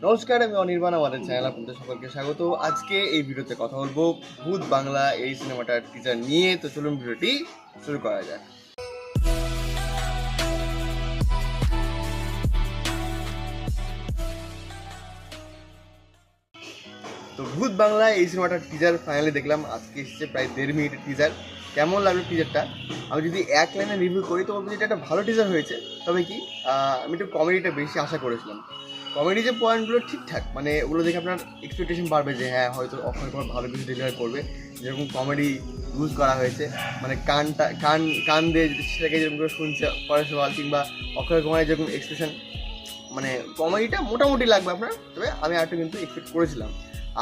নমস্কার, আমি অনির্বাণ। আমাদের চ্যানেল আপনাদের সকলকে স্বাগত। আজকে এই ভিডিওতে কথা বলবো ভূত বাংলা এই সিনেমাটার টিজার নিয়ে। তো চলুন ভিডিওটি শুরু করা যাক। তো ভূত বাংলা এই সিনেমাটার টিজার ফাইনালি দেখলাম, আজকে এসেছে প্রায় 1.5 মিনিটের টিজার। কেমন লাগলো টিজারটা? আমি যদি এক লাইনে রিভিউ করি তো বলবো যেটা একটা ভালো টিজার হয়েছে। তবে কি আমি একটু কমেডিটা বেশি আশা করেছিলাম। কমেডি যে পয়েন্টগুলো ঠিকঠাক, মানে ওগুলো দেখে আপনার এক্সপেকটেশন বাড়বে যে হ্যাঁ হয়তো অক্ষয় কুমার ভালো কিছু ডেলিভার করবে। যেরকম কমেডি ইউজ করা হয়েছে, মানে কান দিয়ে সেটাকে যেরকম করে শুনছে পরেশ রাওয়াল কিংবা অক্ষয় কুমারের যেরকম এক্সপ্রেশন, মানে কমেডিটা মোটামুটি লাগবে আপনার। তবে আমি আরেকটু কিন্তু এক্সপেক্ট করেছিলাম।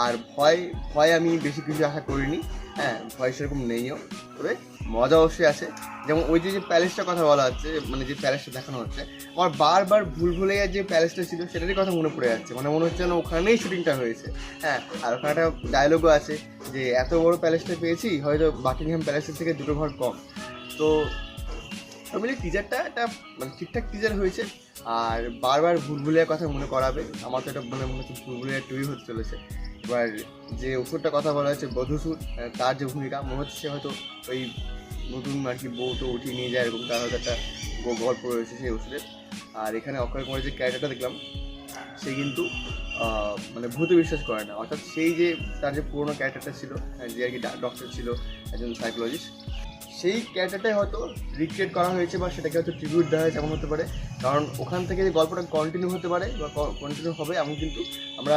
আর ভয় ভয় আমি বেশি কিছু আশা করিনি। হ্যাঁ, ভয় সেরকম নেইও, তবে মজা অবশ্যই আছে। যেমন ওই যে প্যালেসটার কথা বলা হচ্ছে, মানে যে প্যালেসটা দেখানো হচ্ছে, আমার বারবার ভুলভুলাইয়ার যে প্যালেসটা ছিল সেটারই কথা মনে পড়ে যাচ্ছে। মানে মনে হচ্ছে যেন ওখানেই শুটিংটা হয়েছে। হ্যাঁ, আর ওখানে একটা ডায়লগও আছে যে এত বড় প্যালেসটা পেয়েছি, হয়তো বাকিংহাম প্যালেসের থেকে 2টো ঘর কম। তো মিলে টিজারটা একটা মানে ঠিকঠাক টিজার হয়েছে। আর বারবার ভুলভুলিয়ার কথা মনে করাবে। আমার তো এটা মনে হচ্ছে ভুলভুলিয়ার 2 হতে চলেছে। এবার যে ওষুধটার কথা বলা হচ্ছে বধূসুর, তার যে ভূমিকা মনে হচ্ছে সে হয়তো ওই নতুন আর কি বউ তো উঠিয়ে নিয়ে যায়, এরকম তার হয়তো একটা গল্প রয়েছে সেই ওষুধের। আর এখানে অক্ষয় কুমারের যে ক্যারেক্টারটা দেখলাম, সে কিন্তু মানে ভূতে বিশ্বাস করে না। অর্থাৎ সেই যে তার যে পুরোনো ক্যারেক্টারটা ছিল, যে আর কি ডক্টর ছিল, একজন সাইকোলজিস্ট, সেই ক্যারেক্টারটাই হয়তো রিক্রিয়েট করা হয়েছে বা সেটাকে হয়তো ট্রিবিউট দেওয়া হয়েছে, এমন হতে পারে। কারণ ওখান থেকে যে গল্পটা কন্টিনিউ হতে পারে বা কন্টিনিউ হবে এমন কিন্তু আমরা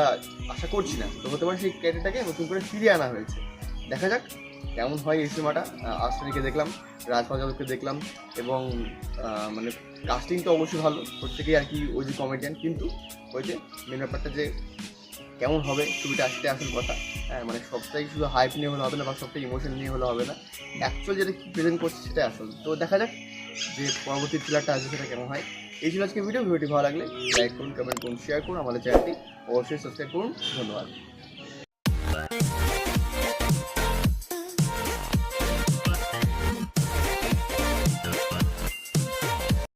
আশা করছি না। তো হতে পারে সেই ক্যারেক্টারটাকে নতুন করে ফিরিয়ে আনা হয়েছে। দেখা যাক কেমন হয় এই সিনেমাটা। আশ্রয়কে দেখলাম, রাজপাল যাদবকে দেখলাম, এবং মানে কাস্টিং তো অবশ্যই ভালো, প্রত্যেকেই আর কি ওই যে কমেডিয়ান। কিন্তু ওই যে মেন ব্যাপারটা যে কেমন হবে ছবিটা, আসতে আসল কথা। হ্যাঁ, মানে সবটাই শুধু হাইপ নিয়ে হলে হবে না বা সবটাই ইমোশন নিয়ে হলে হবে না। অ্যাকচুয়াল যেটা প্রেজেন্ট করছে সেটাই আসল। তো দেখা যাক যে পরবর্তী ট্রেলারটা আসবে সেটা কেমন হয়। এই ছিল আজকে ভিডিওটি ভালো লাগলে লাইক করুন, কমেন্ট করুন, শেয়ার করুন। আমাদের চ্যানেলটি অবশ্যই সাবস্ক্রাইব করুন। ধন্যবাদ।